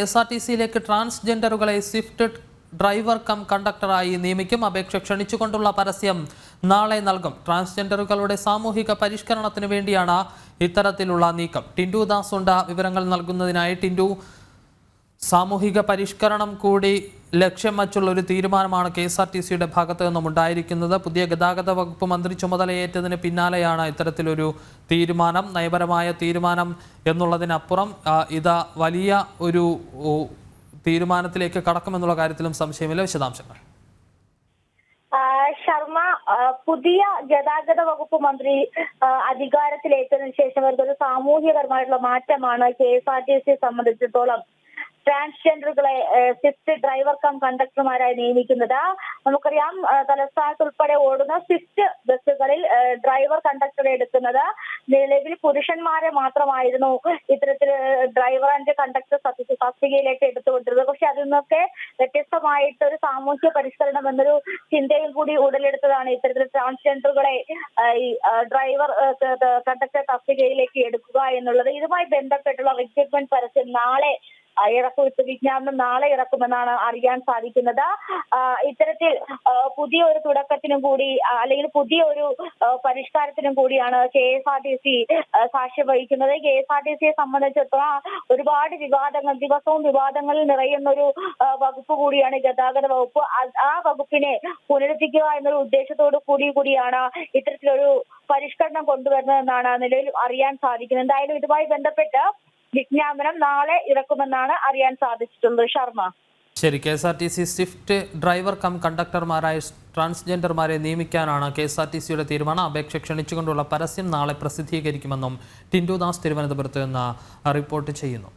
KSRTCയിലേക്ക് ട്രാൻസ്ജെൻഡറുകളെ Swift driver cum കണ്ടക്ടറായി നിയമിക്കും. അപേക്ഷ ക്ഷണിച്ചുകൊണ്ടുള്ള പരസ്യം നാളെ നൽകും. ട്രാൻസ്ജെൻഡറുകളുടെ സാമൂഹിക പരിഷ്കരണത്തിന് വേണ്ടിയാണ് ഇത്തരത്തിലുള്ള നീക്കം. ടിൻഡു ദാസ് ഉണ്ട് വിവരങ്ങൾ നൽകുന്നതിനായി. ടിൻഡു, സാമൂഹിക പരിഷ്കരണം കൂടി ലക്ഷ്യം വച്ചുള്ള ഒരു തീരുമാനമാണ് KSRTCയുടെ ഭാഗത്തു നിന്നും ഉണ്ടായിരിക്കുന്നത്. പുതിയ ഗതാഗത വകുപ്പ് മന്ത്രി ചുമതലയേറ്റതിന് പിന്നാലെയാണ് ഇത്തരത്തിലൊരു തീരുമാനം. നയപരമായ തീരുമാനം എന്നുള്ളതിനപ്പുറം ഇത് വലിയ ഒരു തീരുമാനത്തിലേക്ക് കടക്കുമെന്നുള്ള കാര്യത്തിലും സംശയമില്ല. വിശദാംശങ്ങൾ. ശർമ്മ, പുതിയ ഗതാഗത വകുപ്പ് മന്ത്രി അധികാരത്തിലേറ്റതിനു ശേഷം വരുന്ന സാമൂഹികപരമായിട്ടുള്ള മാറ്റമാണ് KSRTCയെ സംബന്ധിച്ചിടത്തോളം ട്രാൻസ്ജെൻഡറുകളെ സ്വിഫ്റ്റ് ഡ്രൈവർ കം കണ്ടക്ടർമാരായി നിയമിക്കുന്നത്. നമുക്കറിയാം, തലസ്ഥാനത്ത് ഉൾപ്പെടെ ഓടുന്ന സ്വിഫ്റ്റ് ബസ്സുകളിൽ ഡ്രൈവർ കണ്ടക്ടറെ എടുക്കുന്നത് നിലവിൽ പുരുഷന്മാരെ മാത്രമായിരുന്നു ഇത്തരത്തിൽ ഡ്രൈവർ ആൻഡ് കണ്ടക്ടർ തസ്തികയിലേക്ക് എടുത്തുകൊണ്ടിരുന്നത്. പക്ഷെ അതിൽ നിന്നൊക്കെ വ്യത്യസ്തമായിട്ട് ഒരു സാമൂഹ്യ പരിഷ്കരണം എന്നൊരു ചിന്തയും കൂടി ഉടലെടുത്തതാണ് ഇത്തരത്തിൽ ട്രാൻസ്ജെൻഡറുകളെ ഡ്രൈവർ കണ്ടക്ടർ തസ്തികയിലേക്ക് എടുക്കുക എന്നുള്ളത്. ഇതുമായി ബന്ധപ്പെട്ടുള്ള റിക്രൂട്ട്മെന്റ് പരസ്യം നാളെ വിജ്ഞാപനം നാളെ ഇറക്കുമെന്നാണ് അറിയാൻ സാധിക്കുന്നത്. ഇത്തരത്തിൽ പുതിയൊരു തുടക്കത്തിനും കൂടി അല്ലെങ്കിൽ പുതിയൊരു പരിഷ്കാരത്തിനും കൂടിയാണ് KSRTC സാക്ഷ്യം വഹിക്കുന്നത്. KSRTCയെ സംബന്ധിച്ചിടത്തോളം ഒരുപാട് വിവാദങ്ങൾ, ദിവസവും വിവാദങ്ങളിൽ നിറയുന്ന ഒരു വകുപ്പ് കൂടിയാണ് ഗതാഗത വകുപ്പ്. ആ വകുപ്പിനെ പുനരുദ്ധിക്കുക എന്നൊരു ഉദ്ദേശത്തോടു കൂടിയാണ് ഇത്തരത്തിലൊരു പരിഷ്കരണം കൊണ്ടുവരുന്നതെന്നാണ് നിലവിൽ അറിയാൻ സാധിക്കുന്നത്. എന്തായാലും ഇതുമായി ബന്ധപ്പെട്ട് വിജ്ഞാപനം നാളെ ഇറക്കുമെന്നാണ് അറിയാൻ സാധിച്ചിട്ടുള്ളത്. ശർമ്മ. ശരി, KSRTC സ്വിഫ്റ്റ് ഡ്രൈവർ കം കണ്ടക്ടർമാരായ ട്രാൻസ്ജെൻഡർമാരെ നിയമിക്കാനാണ് KSRTCയുടെ തീരുമാനം. അപേക്ഷ ക്ഷണിച്ചുകൊണ്ടുള്ള പരസ്യം നാളെ പ്രസിദ്ധീകരിക്കുമെന്നും ടിൻഡു ദാസ് തിരുവനന്തപുരത്ത് നിന്ന് റിപ്പോർട്ട് ചെയ്യുന്നു.